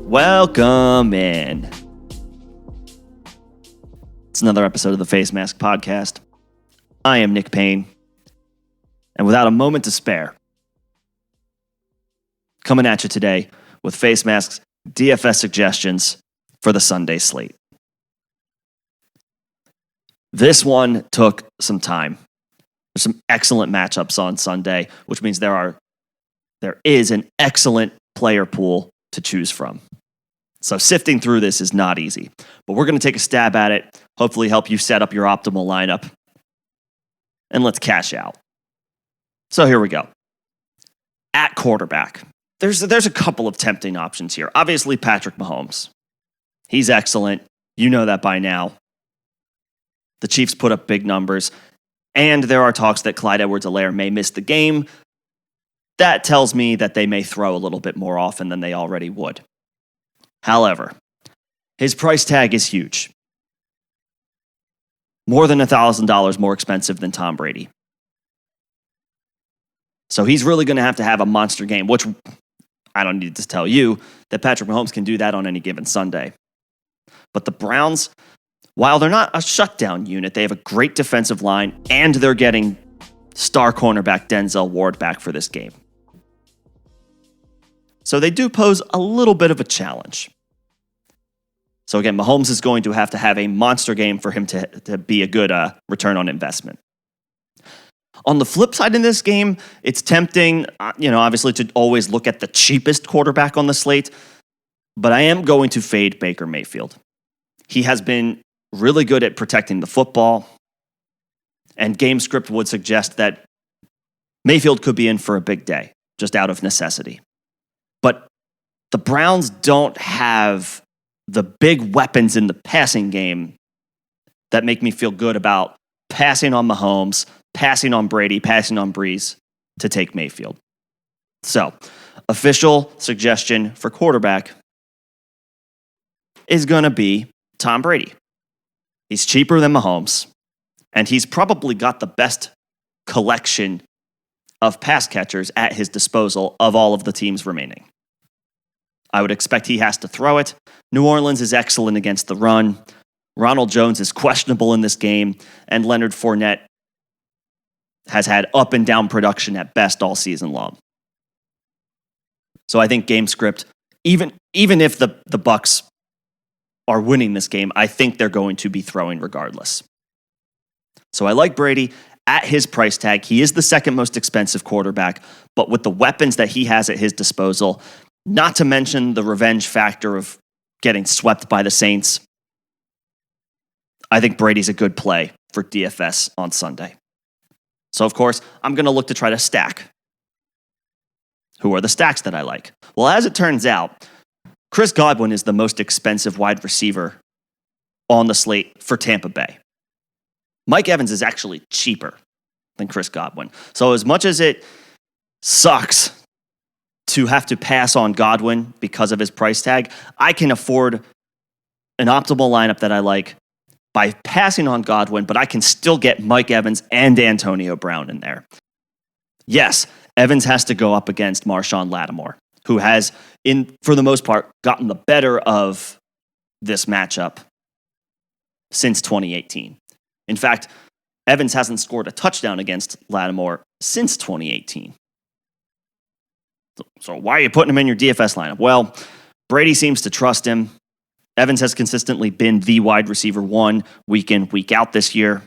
Welcome in. It's another episode of the Facemask podcast. I am Nick Payne, and without a moment to spare, coming at you today with Facemask's DFS suggestions for the Sunday slate. This one took some time. There's some excellent matchups on Sunday, which means there is an excellent player pool to choose from. So sifting through this is not easy, but we're going to take a stab at it, hopefully help you set up your optimal lineup, and let's cash out. So here we go. At quarterback, there's a couple of tempting options here. Obviously, Patrick Mahomes. He's excellent. You know that by now. The Chiefs put up big numbers, and there are talks that Clyde Edwards-Helaire may miss the game. That tells me that they may throw a little bit more often than they already would. However, his price tag is huge. More than $1,000 more expensive than Tom Brady. So he's really going to have a monster game, which I don't need to tell you that Patrick Mahomes can do that on any given Sunday. But the Browns, while they're not a shutdown unit, they have a great defensive line, and they're getting star cornerback Denzel Ward back for this game. So they do pose a little bit of a challenge. So again, Mahomes is going to have a monster game for him to be a good return on investment. On the flip side in this game, it's tempting, obviously to always look at the cheapest quarterback on the slate, but I am going to fade Baker Mayfield. He has been really good at protecting the football, and game script would suggest that Mayfield could be in for a big day, just out of necessity. But the Browns don't have the big weapons in the passing game that make me feel good about passing on Mahomes, passing on Brady, passing on Breeze to take Mayfield. So, official suggestion for quarterback is going to be Tom Brady. He's cheaper than Mahomes, and he's probably got the best collection of pass catchers at his disposal of all of the teams remaining. I would expect he has to throw it. New Orleans is excellent against the run. Ronald Jones is questionable in this game, and Leonard Fournette has had up and down production at best all season long. So I think game script, even if the Bucs are winning this game, I think they're going to be throwing regardless. So I like Brady at his price tag. He is the second most expensive quarterback, but with the weapons that he has at his disposal, not to mention the revenge factor of getting swept by the Saints, I think Brady's a good play for DFS on Sunday. So, of course, I'm going to look to try to stack. Who are the stacks that I like? Well, as it turns out, Chris Godwin is the most expensive wide receiver on the slate for Tampa Bay. Mike Evans is actually cheaper than Chris Godwin. So as much as it sucks to have to pass on Godwin because of his price tag, I can afford an optimal lineup that I like by passing on Godwin, but I can still get Mike Evans and Antonio Brown in there. Yes, Evans has to go up against Marshawn Lattimore, who has, for the most part, gotten the better of this matchup since 2018. In fact, Evans hasn't scored a touchdown against Lattimore since 2018. So why are you putting him in your DFS lineup? Well, Brady seems to trust him. Evans has consistently been the wide receiver one week in, week out this year.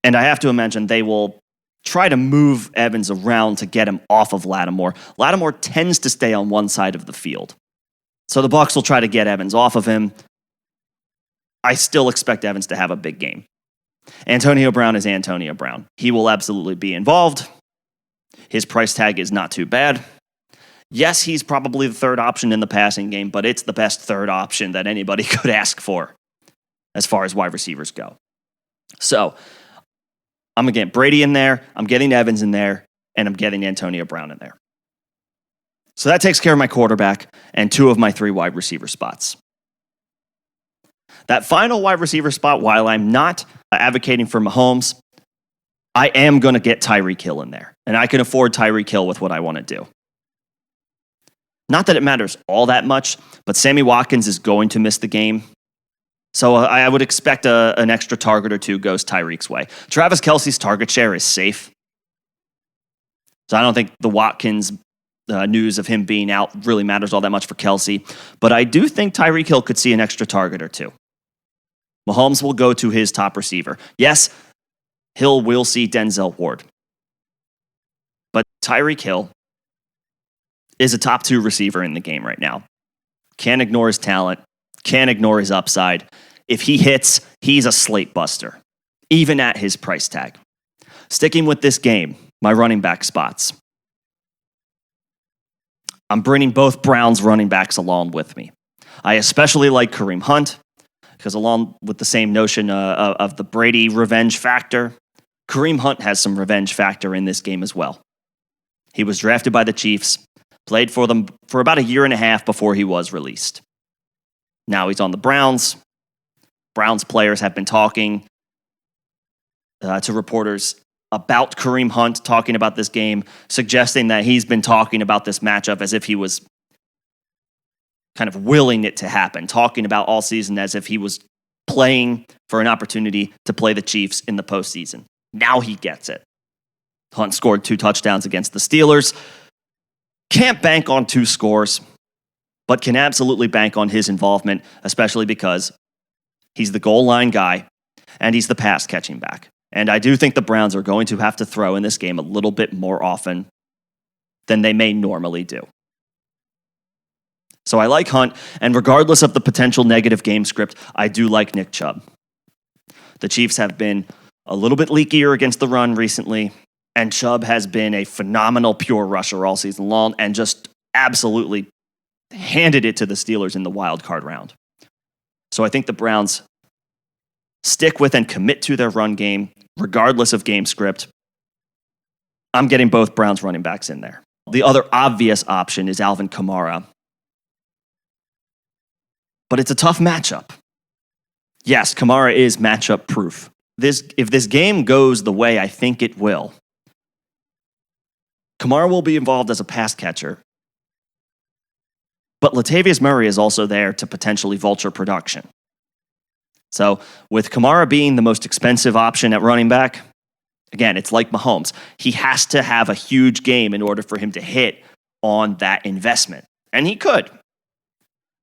And I have to imagine they will try to move Evans around to get him off of Lattimore. Lattimore tends to stay on one side of the field. So the Bucs will try to get Evans off of him. I still expect Evans to have a big game. Antonio Brown is Antonio Brown. He will absolutely be involved. His price tag is not too bad. Yes, he's probably the third option in the passing game, but it's the best third option that anybody could ask for as far as wide receivers go. So I'm going to get Brady in there, I'm getting Evans in there, and I'm getting Antonio Brown in there. So that takes care of my quarterback and two of my three wide receiver spots. That final wide receiver spot, while I'm not advocating for Mahomes, I am going to get Tyreek Hill in there. And I can afford Tyreek Hill with what I want to do. Not that it matters all that much, but Sammy Watkins is going to miss the game. So I would expect an extra target or two goes Tyreek's way. Travis Kelce's target share is safe. So I don't think the Watkins news of him being out really matters all that much for Kelce. But I do think Tyreek Hill could see an extra target or two. Mahomes will go to his top receiver. Yes, Hill will see Denzel Ward. But Tyreek Hill is a top 2 receiver in the game right now. Can't ignore his talent. Can't ignore his upside. If he hits, he's a slate buster, even at his price tag. Sticking with this game, my running back spots. I'm bringing both Browns running backs along with me. I especially like Kareem Hunt, because along with the same notion of the Brady revenge factor, Kareem Hunt has some revenge factor in this game as well. He was drafted by the Chiefs, played for them for about a year and a half before he was released. Now he's on the Browns. Browns players have been talking to reporters about Kareem Hunt, talking about this game, suggesting that he's been talking about this matchup as if he was kind of willing it to happen, talking about all season as if he was playing for an opportunity to play the Chiefs in the postseason. Now he gets it. Hunt scored 2 touchdowns against the Steelers. Can't bank on 2 scores, but can absolutely bank on his involvement, especially because he's the goal line guy and he's the pass catching back. And I do think the Browns are going to have to throw in this game a little bit more often than they may normally do. So I like Hunt, and regardless of the potential negative game script, I do like Nick Chubb. The Chiefs have been a little bit leakier against the run recently, and Chubb has been a phenomenal pure rusher all season long and just absolutely handed it to the Steelers in the wild card round. So I think the Browns stick with and commit to their run game, regardless of game script. I'm getting both Browns running backs in there. The other obvious option is Alvin Kamara. But it's a tough matchup. Yes, Kamara is matchup proof. If this game goes the way I think it will, Kamara will be involved as a pass catcher. But Latavius Murray is also there to potentially vulture production. So with Kamara being the most expensive option at running back, again, it's like Mahomes. He has to have a huge game in order for him to hit on that investment. And he could.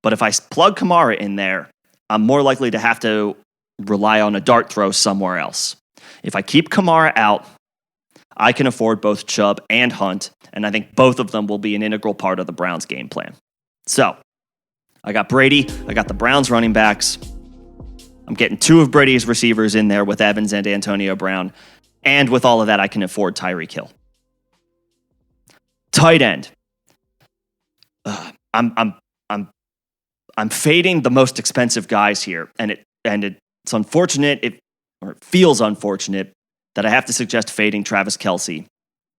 But if I plug Kamara in there, I'm more likely to have to rely on a dart throw somewhere else. If I keep Kamara out, I can afford both Chubb and Hunt, and I think both of them will be an integral part of the Browns' game plan. So, I got Brady, I got the Browns running backs. I'm getting 2 of Brady's receivers in there with Evans and Antonio Brown, and with all of that, I can afford Tyreek Hill. Tight end. I'm fading the most expensive guys here, and it's unfortunate, it feels unfortunate that I have to suggest fading Travis Kelce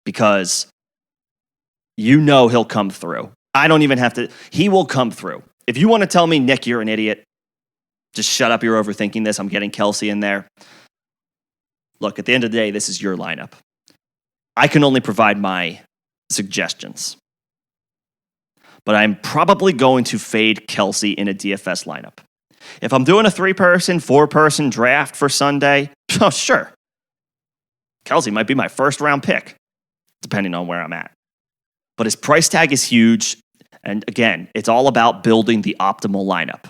because you know he'll come through. I don't even have to. He will come through. If you want to tell me, Nick, you're an idiot, just shut up, you're overthinking this, I'm getting Kelce in there. Look, at the end of the day, this is your lineup. I can only provide my suggestions. But I'm probably going to fade Kelce in a DFS lineup. If I'm doing a 3-person, 4-person draft for Sunday, oh, sure. Kelce might be my first-round pick, depending on where I'm at. But his price tag is huge, and again, it's all about building the optimal lineup.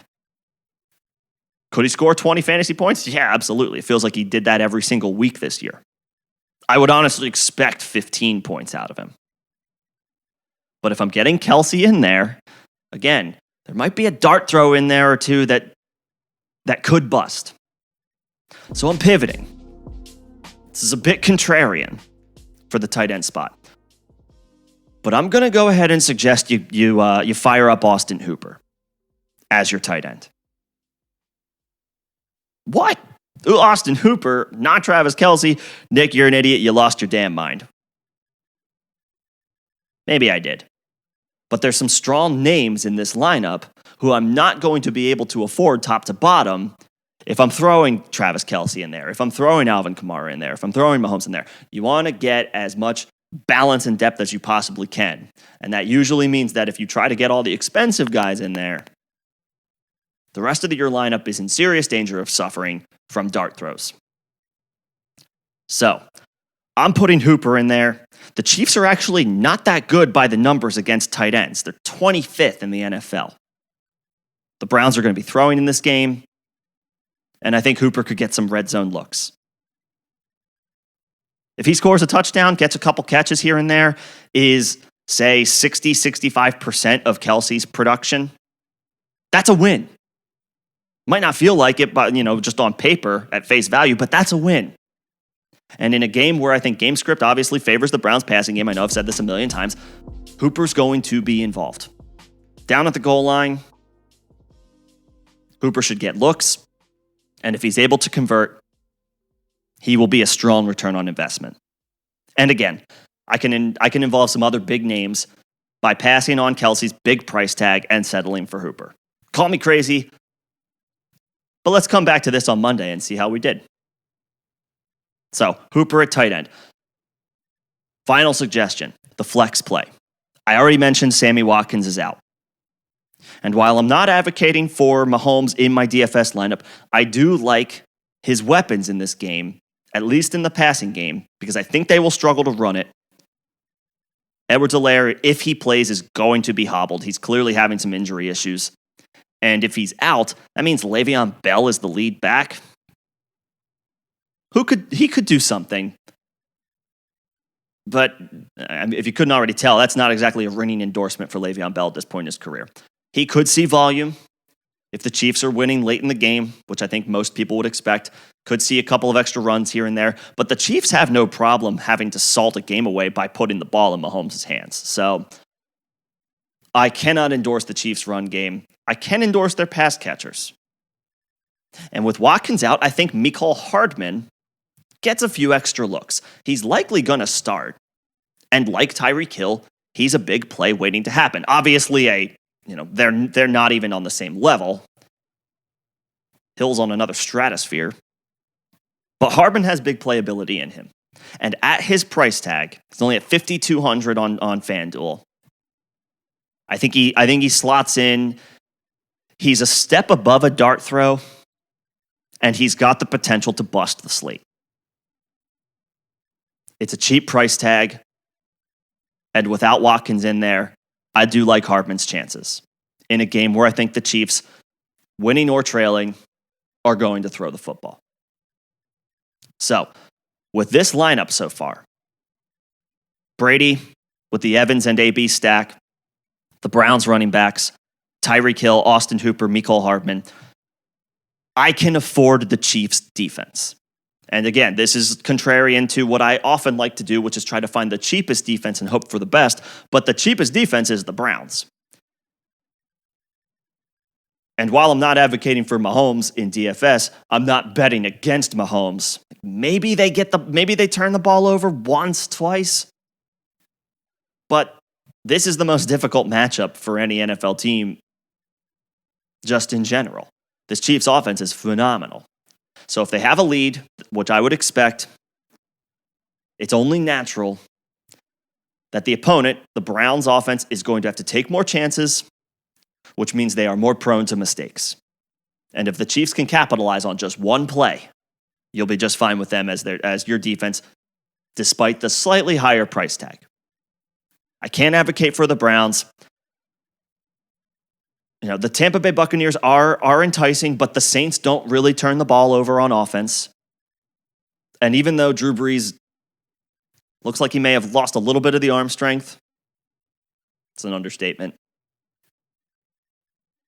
Could he score 20 fantasy points? Yeah, absolutely. It feels like he did that every single week this year. I would honestly expect 15 points out of him. But if I'm getting Kelce in there, again, there might be a dart throw in there or two that could bust. So I'm pivoting. This is a bit contrarian for the tight end spot. But I'm going to go ahead and suggest you fire up Austin Hooper as your tight end. What? Ooh, Austin Hooper, not Travis Kelce. Nick, you're an idiot. You lost your damn mind. Maybe I did. But there's some strong names in this lineup who I'm not going to be able to afford top to bottom if I'm throwing Travis Kelce in there, if I'm throwing Alvin Kamara in there, if I'm throwing Mahomes in there. You want to get as much balance and depth as you possibly can. And that usually means that if you try to get all the expensive guys in there, the rest of your lineup is in serious danger of suffering from dart throws. So, I'm putting Hooper in there. The Chiefs are actually not that good by the numbers against tight ends. They're 25th in the NFL. The Browns are going to be throwing in this game, and I think Hooper could get some red zone looks. If he scores a touchdown, gets a couple catches here and there, is, say, 60, 65% of Kelsey's production, that's a win. Might not feel like it, but, just on paper at face value, but that's a win. And in a game where I think game script obviously favors the Browns passing game, I know I've said this a million times, Hooper's going to be involved. Down at the goal line, Hooper should get looks, and if he's able to convert, he will be a strong return on investment. And again, I can involve some other big names by passing on Kelsey's big price tag and settling for Hooper. Call me crazy, but let's come back to this on Monday and see how we did. So, Hooper at tight end. Final suggestion, the flex play. I already mentioned Sammy Watkins is out. And while I'm not advocating for Mahomes in my DFS lineup, I do like his weapons in this game, at least in the passing game, because I think they will struggle to run it. Edwards-Helaire, if he plays, is going to be hobbled. He's clearly having some injury issues. And if he's out, that means Le'Veon Bell is the lead back. He could do something. But if you couldn't already tell, that's not exactly a ringing endorsement for Le'Veon Bell at this point in his career. He could see volume if the Chiefs are winning late in the game, which I think most people would expect. Could see a couple of extra runs here and there. But the Chiefs have no problem having to salt a game away by putting the ball in Mahomes' hands. So I cannot endorse the Chiefs' run game. I can endorse their pass catchers. And with Watkins out, I think Mecole Hardman gets a few extra looks. He's likely going to start. And like Tyreek Hill, he's a big play waiting to happen. Obviously, they're not even on the same level. Hill's on another stratosphere. But Hardman has big playability in him. And at his price tag, it's only at $5,200 on FanDuel. I think he slots in. He's a step above a dart throw, and he's got the potential to bust the slate. It's a cheap price tag, and without Watkins in there, I do like Hardman's chances in a game where I think the Chiefs, winning or trailing, are going to throw the football. So, with this lineup so far, Brady with the Evans and AB stack, the Browns running backs, Tyreek Hill, Austin Hooper, Mecole Hardman, I can afford the Chiefs' defense. And again, this is contrarian to what I often like to do, which is try to find the cheapest defense and hope for the best. But the cheapest defense is the Browns. And while I'm not advocating for Mahomes in DFS, I'm not betting against Mahomes. Maybe they turn the ball over once, twice. But this is the most difficult matchup for any NFL team just in general. This Chiefs offense is phenomenal. So if they have a lead, which I would expect, it's only natural that the opponent, the Browns offense, is going to have to take more chances, which means they are more prone to mistakes. And if the Chiefs can capitalize on just one play, you'll be just fine with them as your defense, despite the slightly higher price tag. I can't advocate for the Browns. The Tampa Bay Buccaneers are enticing, but the Saints don't really turn the ball over on offense. And even though Drew Brees looks like he may have lost a little bit of the arm strength, it's an understatement.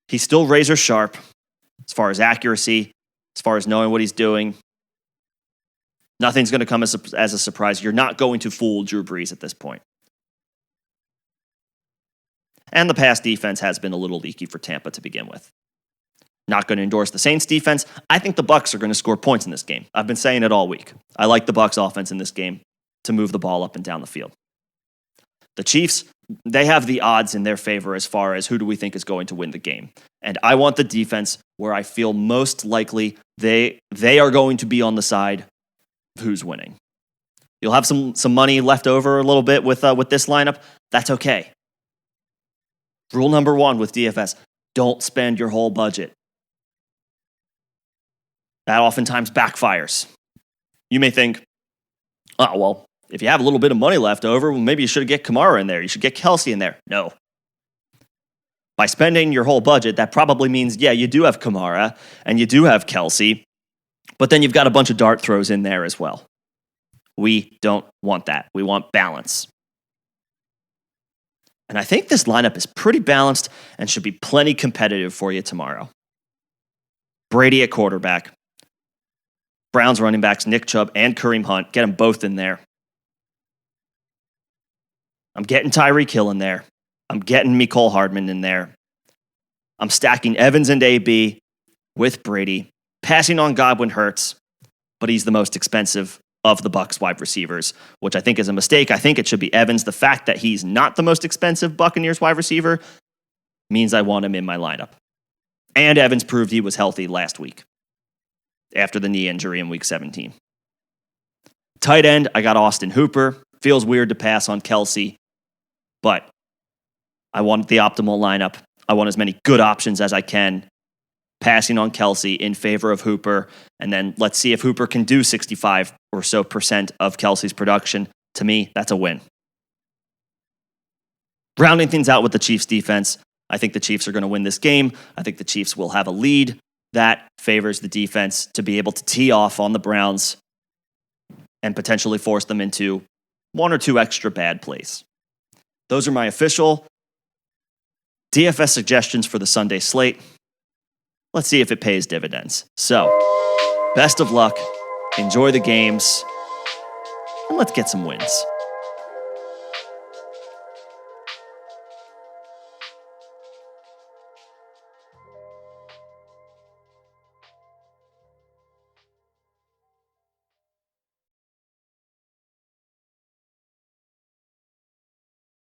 He's still razor sharp as far as accuracy, as far as knowing what he's doing. Nothing's going to come as a surprise. You're not going to fool Drew Brees at this point. And the pass defense has been a little leaky for Tampa to begin with. Not going to endorse the Saints defense. I think the Bucs are going to score points in this game. I've been saying it all week. I like the Bucs offense in this game to move the ball up and down the field. The Chiefs, they have the odds in their favor as far as who do we think is going to win the game. And I want the defense where I feel most likely they are going to be on the side of who's winning. You'll have some money left over a little bit with this lineup. That's okay. Rule number 1 with DFS, don't spend your whole budget. That oftentimes backfires. You may think, oh, well, if you have a little bit of money left over, well, maybe you should get Kamara in there. You should get Kelsey in there. No. By spending your whole budget, that probably means, yeah, you do have Kamara and you do have Kelsey, but then you've got a bunch of dart throws in there as well. We don't want that. We want balance. And I think this lineup is pretty balanced and should be plenty competitive for you tomorrow. Brady at quarterback. Browns running backs, Nick Chubb and Kareem Hunt. Get them both in there. I'm getting Tyreek Hill in there. I'm getting Mecole Hardman in there. I'm stacking Evans and AB with Brady. Passing on Godwin hurts, but he's the most expensive of the Bucs wide receivers, which I think is a mistake. I think it should be Evans. The fact that he's not the most expensive Buccaneers wide receiver means I want him in my lineup. And Evans proved he was healthy last week after the knee injury in week 17. Tight end, I got Austin Hooper. Feels weird to pass on Kelsey, but I want the optimal lineup. I want as many good options as I can. Passing on Kelsey in favor of Hooper. And then let's see if Hooper can do 65% or so of Kelsey's production. To me, that's a win. Rounding things out with the Chiefs defense, I think the Chiefs are going to win this game. I think the Chiefs will have a lead. That favors the defense to be able to tee off on the Browns and potentially force them into 1 or 2 extra bad plays. Those are my official DFS suggestions for the Sunday slate. Let's see if it pays dividends. So, best of luck. Enjoy the games. And let's get some wins.